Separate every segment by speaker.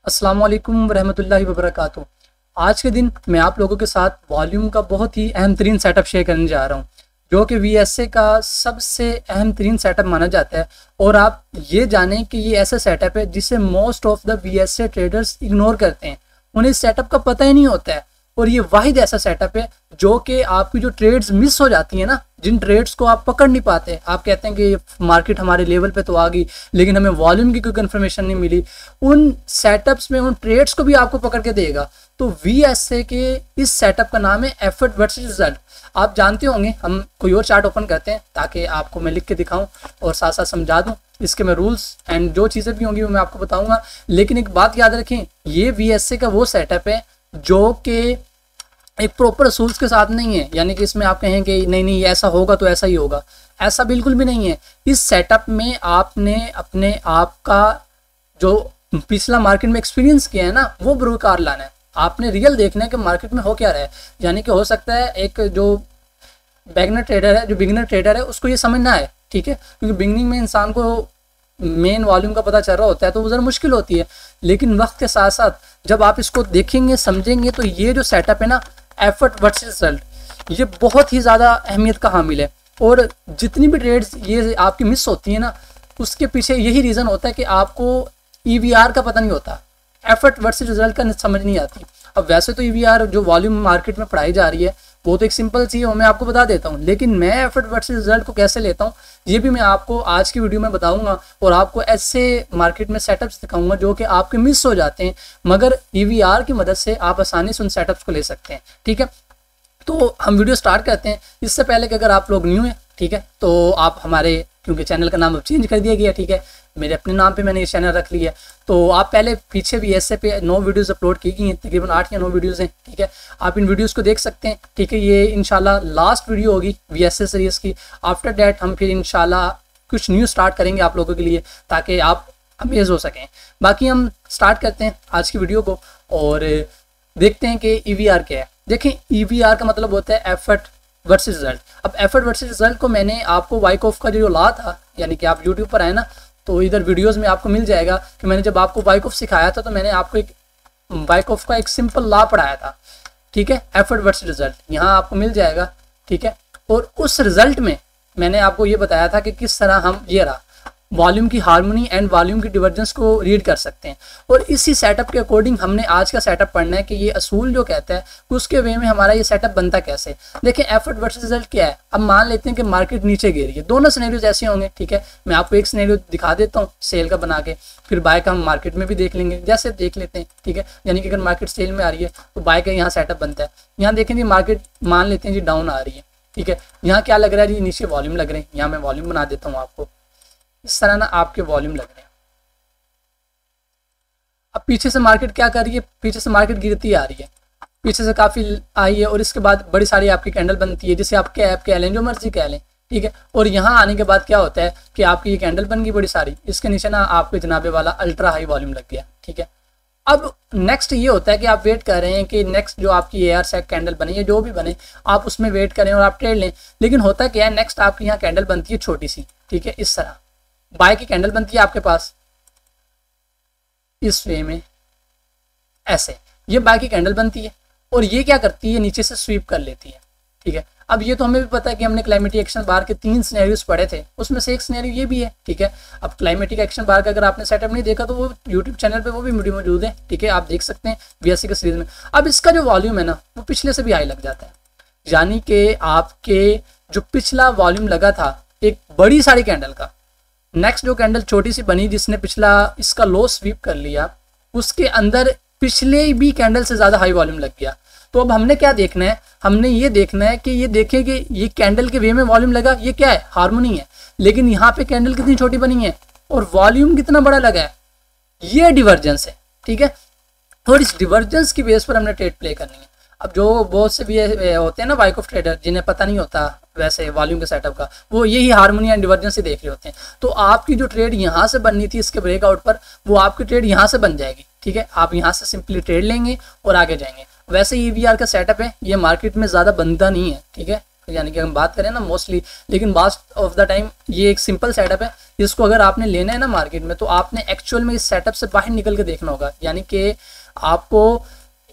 Speaker 1: अस्सलाम वालेकुम रहमतुल्लाहि व बरकातुहू। आज के दिन मैं आप लोगों के साथ वॉल्यूम का बहुत ही अहम तरीन सेटअप शेयर करने जा रहा हूँ, जो कि VSA का सबसे अहम तरीन सेटअप माना जाता है। और आप ये जानें कि ये ऐसा सेटअप है जिसे most of the VSA traders ignore करते हैं, उन्हें इस सेटअप का पता ही नहीं होता है। और ये वाहिद ऐसा सेटअप है जो कि आपकी जो ट्रेड्स मिस हो जाती हैं ना, जिन ट्रेड्स को आप पकड़ नहीं पाते, आप कहते हैं कि मार्केट हमारे लेवल पे तो आ गई लेकिन हमें वॉल्यूम की कोई कंफर्मेशन नहीं मिली, उन सेटअप्स में उन ट्रेड्स को भी आपको पकड़ के देगा। तो VSA के इस सेटअप का नाम है एफर्ट वर्सेस रिजल्ट। आप जानते होंगे, हम कोई और चार्ट ओपन करते हैं ताकि आपको मैं लिख के दिखाऊं और साथ साथ समझा दूं। इसके मैं रूल्स एंड जो चीज़ें भी होंगी वो मैं आपको बताऊंगा। लेकिन एक बात याद रखें, ये VSA का वो सेटअप है जो कि एक प्रॉपर असूल्स के साथ नहीं है, यानी कि इसमें आप कहें कि नहीं ऐसा होगा तो ऐसा ही होगा, ऐसा बिल्कुल भी नहीं है। इस सेटअप में आपने अपने आप का जो पिछला मार्केट में एक्सपीरियंस किया है ना, वो बरूकार लाना है। आपने रियल देखना है कि मार्केट में हो क्या रहा है। यानी कि हो सकता है एक जो बिगिनर ट्रेडर है उसको ये समझ ना आए, ठीक है, क्योंकि बिगिनिंग में इंसान को मेन वॉल्यूम का पता चल रहा होता है तो वो ज़रा मुश्किल होती है। लेकिन वक्त के साथ साथ जब आप इसको देखेंगे समझेंगे तो ये जो सेटअप है ना, एफर्ट वर्सेस रिजल्ट, ये बहुत ही ज़्यादा अहमियत का हामिल है। और जितनी भी ट्रेड्स ये आपकी मिस होती है ना, उसके पीछे यही रीज़न होता है कि आपको EVR का पता नहीं होता, एफर्ट वर्सेस रिजल्ट का समझ नहीं आती। अब वैसे तो EVR जो वॉल्यूम मार्केट में पढ़ाई जा रही है वो तो एक सिंपल चीज़ है, मैं आपको बता देता हूँ। लेकिन मैं एफर्ट वर्सेस रिजल्ट को कैसे लेता हूँ ये भी मैं आपको आज की वीडियो में बताऊंगा। और आपको ऐसे मार्केट में सेटअप्स दिखाऊंगा जो कि आपके मिस हो जाते हैं, मगर EVR की मदद से आप आसानी से उन सेटअप्स को ले सकते हैं, ठीक है। तो हम वीडियो स्टार्ट करते हैं। इससे पहले कि अगर आप लोग न्यू हैं, ठीक है, तो आप हमारे, क्योंकि चैनल का नाम अब चेंज कर दिया गया, ठीक है, मेरे अपने नाम पे मैंने ये चैनल रख लिया है, तो आप पहले पीछे भी ऐसे पे 9 वीडियोस अपलोड की गई हैं, तकरीबन 8 या 9 वीडियोस हैं, ठीक है। आप इन वीडियोस को देख सकते हैं, ठीक है। ये इंशाल्लाह लास्ट वीडियो होगी VSA सीरीज़ की। आफ्टर डैट हम फिर इंशाल्लाह कुछ न्यू स्टार्ट करेंगे आप लोगों के लिए, ताकि आप अमेज हो सकें। बाकी हम स्टार्ट करते हैं आज की वीडियो को और देखते हैं कि EVR क्या है। देखें, EVR का मतलब होता है एफर्ट वर्सेस रिजल्ट। अब एफर्ट वर्सेस रिजल्ट को मैंने आपको वाइकॉफ का जो ला था, यानी कि आप यूट्यूब पर आए ना, तो इधर वीडियोस में आपको मिल जाएगा कि मैंने जब आपको वाइकॉफ सिखाया था तो मैंने आपको एक वाइकॉफ का एक सिंपल ला पढ़ाया था, ठीक है, एफर्ट वर्सेस रिजल्ट, यहाँ आपको मिल जाएगा, ठीक है। और उस रिजल्ट में मैंने आपको ये बताया था कि किस तरह हम ये रहा वॉल्यूम की हार्मनी एंड वॉल्यूम की डिवर्जेंस को रीड कर सकते हैं। और इसी सेटअप के अकॉर्डिंग हमने आज का सेटअप पढ़ना है कि ये असूल जो कहता है उसके वे में हमारा ये सेटअप बनता कैसे। देखें, एफर्ट वर्सेस रिजल्ट क्या है। अब मान लेते हैं कि मार्केट नीचे गिर रही है, दोनों सिनेरियोज ऐसे होंगे, ठीक है। मैं आपको एक सिनेरियो दिखा देता हूँ सेल का बना के, फिर बाय का हम मार्केट में भी देख लेंगे, जैसे देख लेते हैं, ठीक है। यानी कि अगर मार्केट सेल में आ रही है तो बाय का यहाँ सेटअप बनता है। यहाँ देखें जी, मार्केट मान लेते हैं जी डाउन आ रही है, ठीक है। यहाँ क्या लग रहा है जी, नीचे वॉल्यूम लग रहे हैं। यहाँ मैं वॉल्यूम बना देता हूँ आपको, इस तरह ना आपके वॉल्यूम लग रहे हैं। अब पीछे से मार्केट क्या कर रही है, पीछे से मार्केट गिरती आ रही है, पीछे से काफ़ी आई है और इसके बाद बड़ी सारी आपकी कैंडल बनती है, जिसे आप कैप कह लें, जो मर्जी कह लें, ठीक है। और यहाँ आने के बाद क्या होता है कि आपकी ये कैंडल बन गई बड़ी सारी, इसके नीचे ना आपके जनाबे वाला अल्ट्रा हाई वॉल्यूम लग गया, ठीक है। अब नेक्स्ट ये होता है कि आप वेट कर रहे हैं कि नेक्स्ट जो आपकी AR सेक कैंडल बनी है, जो भी बने, आप उसमें वेट करें और आप ट्रेड लें। लेकिन होता क्या है, नेक्स्ट आपकी यहाँ कैंडल बनती है छोटी सी, ठीक है, इस तरह बाय की कैंडल बनती है आपके पास इस वे में, ऐसे ये बाय की कैंडल बनती है और ये क्या करती है, नीचे से स्वीप कर लेती है, ठीक है। अब ये तो हमें भी पता है कि हमने क्लाइमेटिक एक्शन बार के 3 सिनेरियोस पढ़े थे, उसमें से एक सिनेरियो ये भी है, ठीक है। अब क्लाइमेटिक एक्शन बार का अगर आपने सेटअप नहीं देखा तो वो यूट्यूब चैनल पे वो भी वीडियो मौजूद है, ठीक है, आप देख सकते हैं VSA के सीरीज में। अब इसका जो वॉल्यूम है ना, वो पिछले से भी हाई लग जाता है, यानी कि आपके जो पिछला वॉल्यूम लगा था एक बड़ी सारी कैंडल का, नेक्स्ट जो कैंडल छोटी सी बनी जिसने पिछला इसका लो स्वीप कर लिया, उसके अंदर पिछले भी कैंडल से ज़्यादा हाई वॉल्यूम लग गया। तो अब हमने क्या देखना है, हमने ये देखना है कि ये देखें कि ये कैंडल के वे में वॉल्यूम लगा, ये क्या है, हार्मोनी है। लेकिन यहाँ पे कैंडल कितनी छोटी बनी है और वॉल्यूम कितना बड़ा लगा है, ये डिवर्जेंस है, ठीक है। और इस डिवर्जेंस की बेस पर हमने ट्रेड प्ले करनी है। अब जो बहुत से भी होते हैं ना वाइकॉफ ट्रेडर, जिन्हें पता नहीं होता वैसे वॉल्यूम के सेटअप का, वो यही हार्मोनी एंड डिवर्जेंस ही देख रहे होते हैं। तो आपकी जो ट्रेड यहाँ से बननी थी इसके ब्रेकआउट पर, वो आपकी ट्रेड यहाँ से बन जाएगी, ठीक है। आप यहाँ से सिंपली ट्रेड लेंगे और आगे जाएंगे। वैसे EVR का सेटअप है, ये मार्केट में ज़्यादा बनता नहीं है, ठीक है, यानी कि हम बात करें ना मोस्टली, लेकिन मोस्ट ऑफ द टाइम ये एक सिंपल सेटअप है। इसको अगर आपने लेना है ना मार्केट में, तो आपने एक्चुअल में इस सेटअप से बाहर निकल के देखना होगा। यानी कि आपको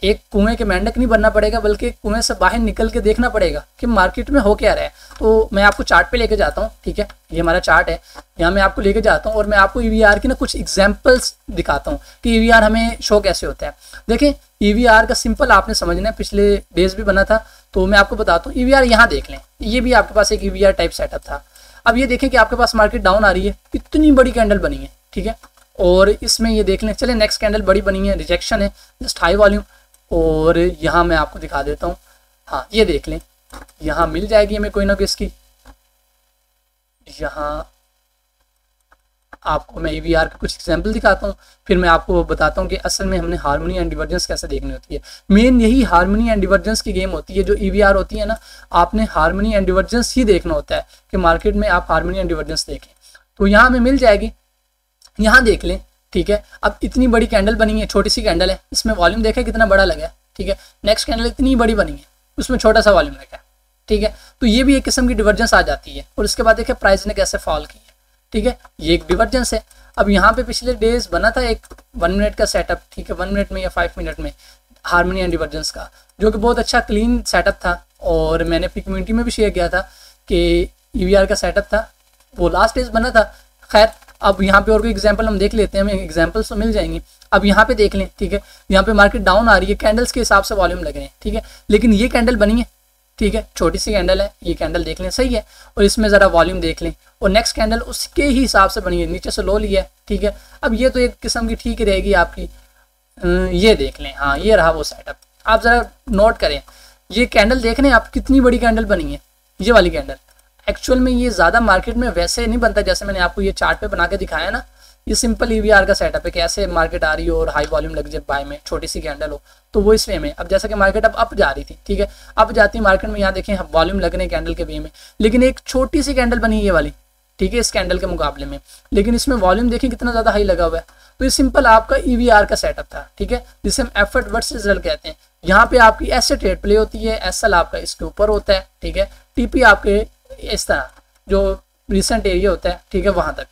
Speaker 1: एक कुएं के मेंढक नहीं बनना पड़ेगा, बल्कि कुएं से बाहर निकल के देखना पड़ेगा कि मार्केट में हो क्या रहा है। तो मैं आपको चार्ट पे लेके जाता हूँ, ठीक है, ये हमारा चार्ट है, यहाँ मैं आपको लेके जाता हूँ और मैं आपको ईवीआर की ना कुछ एग्जांपल्स दिखाता हूँ कि ईवीआर हमें शो कैसे होता है। देखें, ईवीआर का सिंपल आपने समझना है, पिछले डेज भी बना था, तो मैं आपको बताता हूँ। ईवीआर यहाँ देख लें, ये भी आपके पास एक ईवीआर टाइप सेटअप था। अब ये देखें कि आपके पास मार्केट डाउन आ रही है, इतनी बड़ी कैंडल बनी है, ठीक है, और इसमें ये देख लें, चले नेक्स्ट कैंडल बड़ी बनी है, रिजेक्शन है, जस्ट हाई वॉल्यूम। और यहाँ मैं आपको दिखा देता हूँ, हाँ ये देख लें, यहाँ मिल जाएगी हमें कोई ना कोई इसकी। यहाँ आपको मैं ईवीआर का कुछ एग्जांपल दिखाता हूँ, फिर मैं आपको बताता हूँ कि असल में हमने हार्मनी एंड डिवर्जेंस कैसे देखनी होती है। मेन यही हार्मनी एंड डिवर्जेंस की गेम होती है। जो ईवीआर होती है ना, आपने हार्मनी एंड डिवर्जेंस ही देखना होता है कि मार्केट में आप हार्मनी एंड डिवर्जेंस देखें। तो यहाँ हमें मिल जाएगी, यहाँ देख लें, ठीक है। अब इतनी बड़ी कैंडल बनी है, छोटी सी कैंडल है, इसमें वॉल्यूम देखें कितना बड़ा लगा है, ठीक है। नेक्स्ट कैंडल इतनी बड़ी बनी है, उसमें छोटा सा वॉल्यूम लगा है, ठीक है। तो ये भी एक किस्म की डिवर्जेंस आ जाती है। और उसके बाद देखिए प्राइस ने कैसे फॉल की है, ठीक है, ये एक डिवर्जेंस है। अब यहाँ पे पिछले डेज बना था एक 1 मिनट का सेटअप, ठीक है, 1 मिनट में या 5 मिनट में, हार्मनी एंड डिवर्जेंस का, जो कि बहुत अच्छा क्लीन सेटअप था। और मैंने अपनी कम्युनिटी में भी शेयर किया था कि ईवीआर का सेटअप था, वो लास्ट डेज बना था। खैर, अब यहाँ पे और कोई एग्जांपल हम देख लेते हैं, हमें एग्जांपल्स तो मिल जाएंगी। अब यहाँ पे देख लें, ठीक है, यहाँ पे मार्केट डाउन आ रही है, कैंडल्स के हिसाब से वॉल्यूम लग रहे हैं, ठीक है, लेकिन ये कैंडल बनी है, ठीक है, छोटी सी कैंडल है, ये कैंडल देख लें, सही है, और इसमें ज़रा वॉल्यूम देख लें। और नेक्स्ट कैंडल उसके ही हिसाब से बनी है, नीचे से लो लिया है, ठीक है। अब ये तो एक किस्म की ठीक रहेगी आपकी, ये देख लें, हाँ ये रहा वो सेटअप। आप ज़रा नोट करें, ये कैंडल देख रहे हैं आप, कितनी बड़ी कैंडल बनी है, ये वाली कैंडल। एक्चुअल में ये ज़्यादा मार्केट में वैसे नहीं बनता, जैसे मैंने आपको ये चार्ट पे बना के दिखाया ना, ये सिंपल ईवीआर का सेटअप है कि ऐसे मार्केट आ रही हो और हाई वॉल्यूम लग जाए बाय में, छोटी सी कैंडल हो, तो वो इस वे में। अब जैसा कि मार्केट अब अप जा रही थी, ठीक है, अप जाती मार्केट में, यहाँ देखें वॉल्यूम लग रहे हैं कैंडल के वे में, लेकिन एक छोटी सी कैंडल बनी ये वाली, ठीक है, इस कैंडल के मुकाबले में, लेकिन इसमें वॉल्यूम देखें कितना ज़्यादा हाई लगा हुआ है। तो ये सिंपल आपका ईवीआर का सेटअप था, ठीक है, जिसे हम एफर्ट वर्सेस रिजल्ट कहते हैं। यहाँ पे आपकी ऐसे ट्रेड प्ले होती है, एसएल आपका इसके ऊपर होता है, ठीक है, टीपी आपके इस तरह जो रिसेंट एरिया होता है, ठीक है, वहां तक।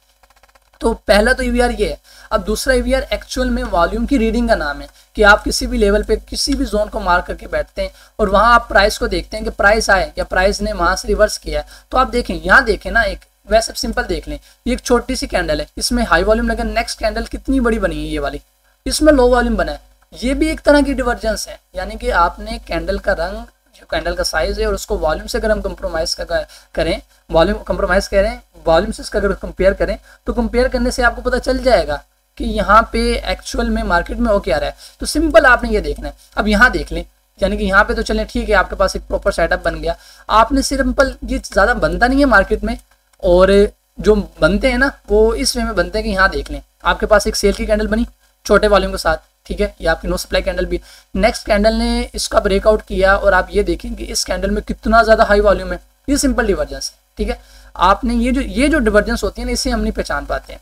Speaker 1: तो पहला तो ईवीआर ये है। अब दूसरा ईवीआर एक्चुअल में वॉल्यूम की रीडिंग का नाम है कि आप किसी भी लेवल पे किसी भी जोन को मार्क करके बैठते हैं और वहां आप प्राइस को देखते हैं कि प्राइस आए या प्राइस ने वहां से रिवर्स किया है। तो आप देखें, यहाँ देखें ना, एक वैसे सिंपल देख लें, ये एक छोटी सी कैंडल है, इसमें हाई वॉल्यूम लगा, नेक्स्ट कैंडल कितनी बड़ी बनी है ये वाली, इसमें लो वॉल्यूम बना है, ये भी एक तरह की डिवर्जेंस है। यानी कि आपने कैंडल का रंग, जो कैंडल का साइज है, और उसको वॉल्यूम से अगर हम कंप्रोमाइज करें, वॉल्यूम कंप्रोमाइज करें वॉल्यूम से इसका अगर कंपेयर करें, तो कंपेयर करने से आपको पता चल जाएगा कि यहाँ पे एक्चुअल में मार्केट में हो क्या रहा है। तो सिंपल आपने ये देखना है। अब यहाँ देख लें, यानी कि यहाँ पे तो चलें ठीक है, आपके पास एक प्रॉपर सेटअप बन गया। आपने सिंपल, ये ज़्यादा बनता नहीं है मार्केट में, और जो बनते हैं ना वो इस वे में बनते हैं कि यहाँ देख लें, आपके पास एक सेल की कैंडल बनी छोटे वॉल्यूम के साथ, ठीक है, ये आपकी नो सप्लाई कैंडल भी, नेक्स्ट कैंडल ने इसका ब्रेकआउट किया और आप ये देखेंगे इस कैंडल में कितना ज़्यादा हाई वॉल्यूम है। ये सिंपल डिवर्जेंस है, ठीक है। आपने ये जो डिवर्जेंस होती है ना, इसे हम नहीं पहचान पाते हैं,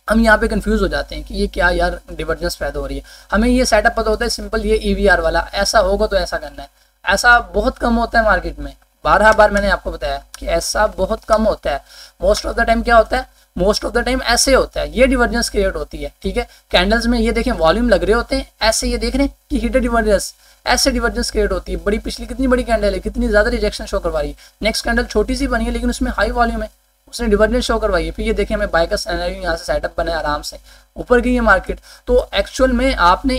Speaker 1: हम यहाँ पे कंफ्यूज हो जाते हैं कि ये क्या यार डिवर्जेंस पैदा हो रही है। हमें ये सेटअप पता होता है सिंपल, ये ईवीआर वाला, ऐसा होगा तो ऐसा करना है। ऐसा बहुत कम होता है मार्केट में, 12 बार मैंने आपको बताया कि ऐसा बहुत कम होता है। मोस्ट ऑफ द टाइम क्या होता है, मोस्ट ऑफ द टाइम ऐसे होता है, ये डिवर्जेंस क्रिएट होती है, ठीक है। कैंडल्स में ये देखें वॉल्यूम लग रहे होते हैं, ऐसे ये देख रहे हैं कि हिडन डिवर्जेंस, ऐसे डिवर्जेंस क्रिएट होती है। बड़ी पिछली कितनी बड़ी कैंडल है, कितनी ज्यादा रिजेक्शन शो करवा रही है। नेक्स्ट कैंडल छोटी सी बनी है लेकिन उसमें हाई वॉल्यूम है, उसने डिवर्जेंस शो करवाई है। फिर ये देखें हमें बाय का सिनेरियो यहाँ से सेटअप बना है, आराम से ऊपर गई है मार्केट। तो एक्चुअल में आपने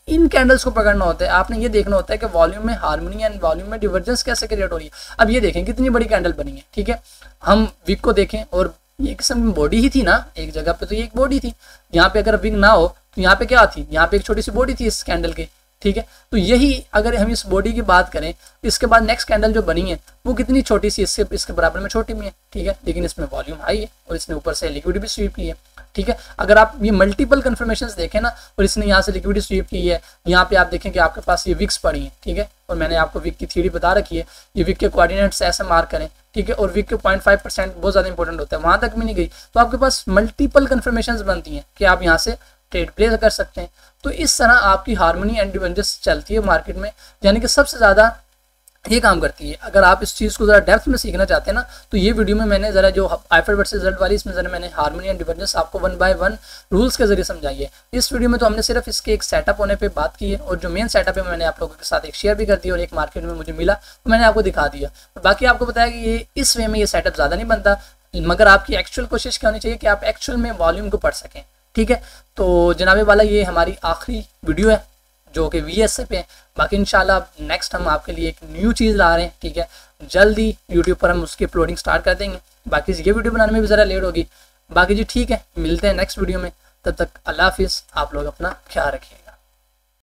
Speaker 1: इन कैंडल्स को पकड़ना होता है, आपने ये देखना होता है कि वॉल्यूम में हार्मनी एंड वॉल्यूम में डिवर्जेंस कैसे क्रिएट हो रही है। अब ये देखें कितनी बड़ी कैंडल बनी है, ठीक है। हम विक को देखें, और ये किस्म बॉडी ही थी ना, एक जगह पे तो ये एक बॉडी थी, यहाँ पे अगर विक ना हो तो यहाँ पे क्या थी, यहाँ पे एक छोटी सी बॉडी थी इस कैंडल की, ठीक है। तो यही अगर हम इस बॉडी की बात करें, इसके बाद नेक्स्ट कैंडल जो बनी है वो कितनी छोटी सी, इसके बराबर में छोटी भी है, ठीक है, लेकिन इसमें वॉल्यूम हाई है और इसने ऊपर से लिक्विड भी स्वीप की है, ठीक है। अगर आप ये मल्टीपल कन्फर्मेशंस देखें ना, और इसने यहाँ से लिक्विड स्वीप की है, यहाँ पे आप देखें कि आपके पास ये विक्स पड़ी है, ठीक है, और मैंने आपको विक की थ्योरी बता रखी है। ये विक के कोऑर्डिनेट्स ऐसे मार्क करें, ठीक है, और विक के 0.5% बहुत ज़्यादा इंपॉर्टेंट होता है, वहाँ तक भी नहीं गई तो आपके पास मल्टीपल कन्फर्मेशंस बनती हैं कि आप यहाँ से ट्रेड प्ले कर सकते हैं। तो इस तरह आपकी हार्मनी एंड डिवर्जेंस चलती है मार्केट में, यानी कि सबसे ज़्यादा ये काम करती है। अगर आप इस चीज़ को ज़रा डेप्थ में सीखना चाहते हैं ना, तो ये वीडियो में मैंने ज़रा जो आईफर वर्सेस रिजल्ट वाली, इसमें ज़रा मैंने हार्मनी एंड डिफरेंस आपको 1 by 1 रूल्स के जरिए समझाई है। इस वीडियो में तो हमने सिर्फ इसके एक सेटअप होने पे बात की है, और जो मेन सेटअप है मैंने आप लोगों के साथ एक शेयर भी कर दिया, और एक मार्केट में मुझे मिला तो मैंने आपको दिखा दिया। बाकी आपको बताया कि ये इस वे में ये सेटअप ज़्यादा नहीं बनता, मगर आपकी एक्चुअल कोशिश क्या होनी चाहिए कि आप एक्चुअल में वॉल्यूम को पढ़ सकें। ठीक है, तो जनाबे वाला ये हमारी आखिरी वीडियो है जो कि VSA पे है। बाकी इंशाल्लाह नेक्स्ट हम आपके लिए एक न्यू चीज़ ला रहे हैं। ठीक है, जल्दी यूट्यूब पर हम उसकी अपलोडिंग स्टार्ट कर देंगे। बाकी ये वीडियो बनाने में भी ज़रा लेट होगी। बाकी जी ठीक है, मिलते हैं नेक्स्ट वीडियो में। तब तक अल्लाह हाफिज़, आप लोग अपना ख्याल रखिए।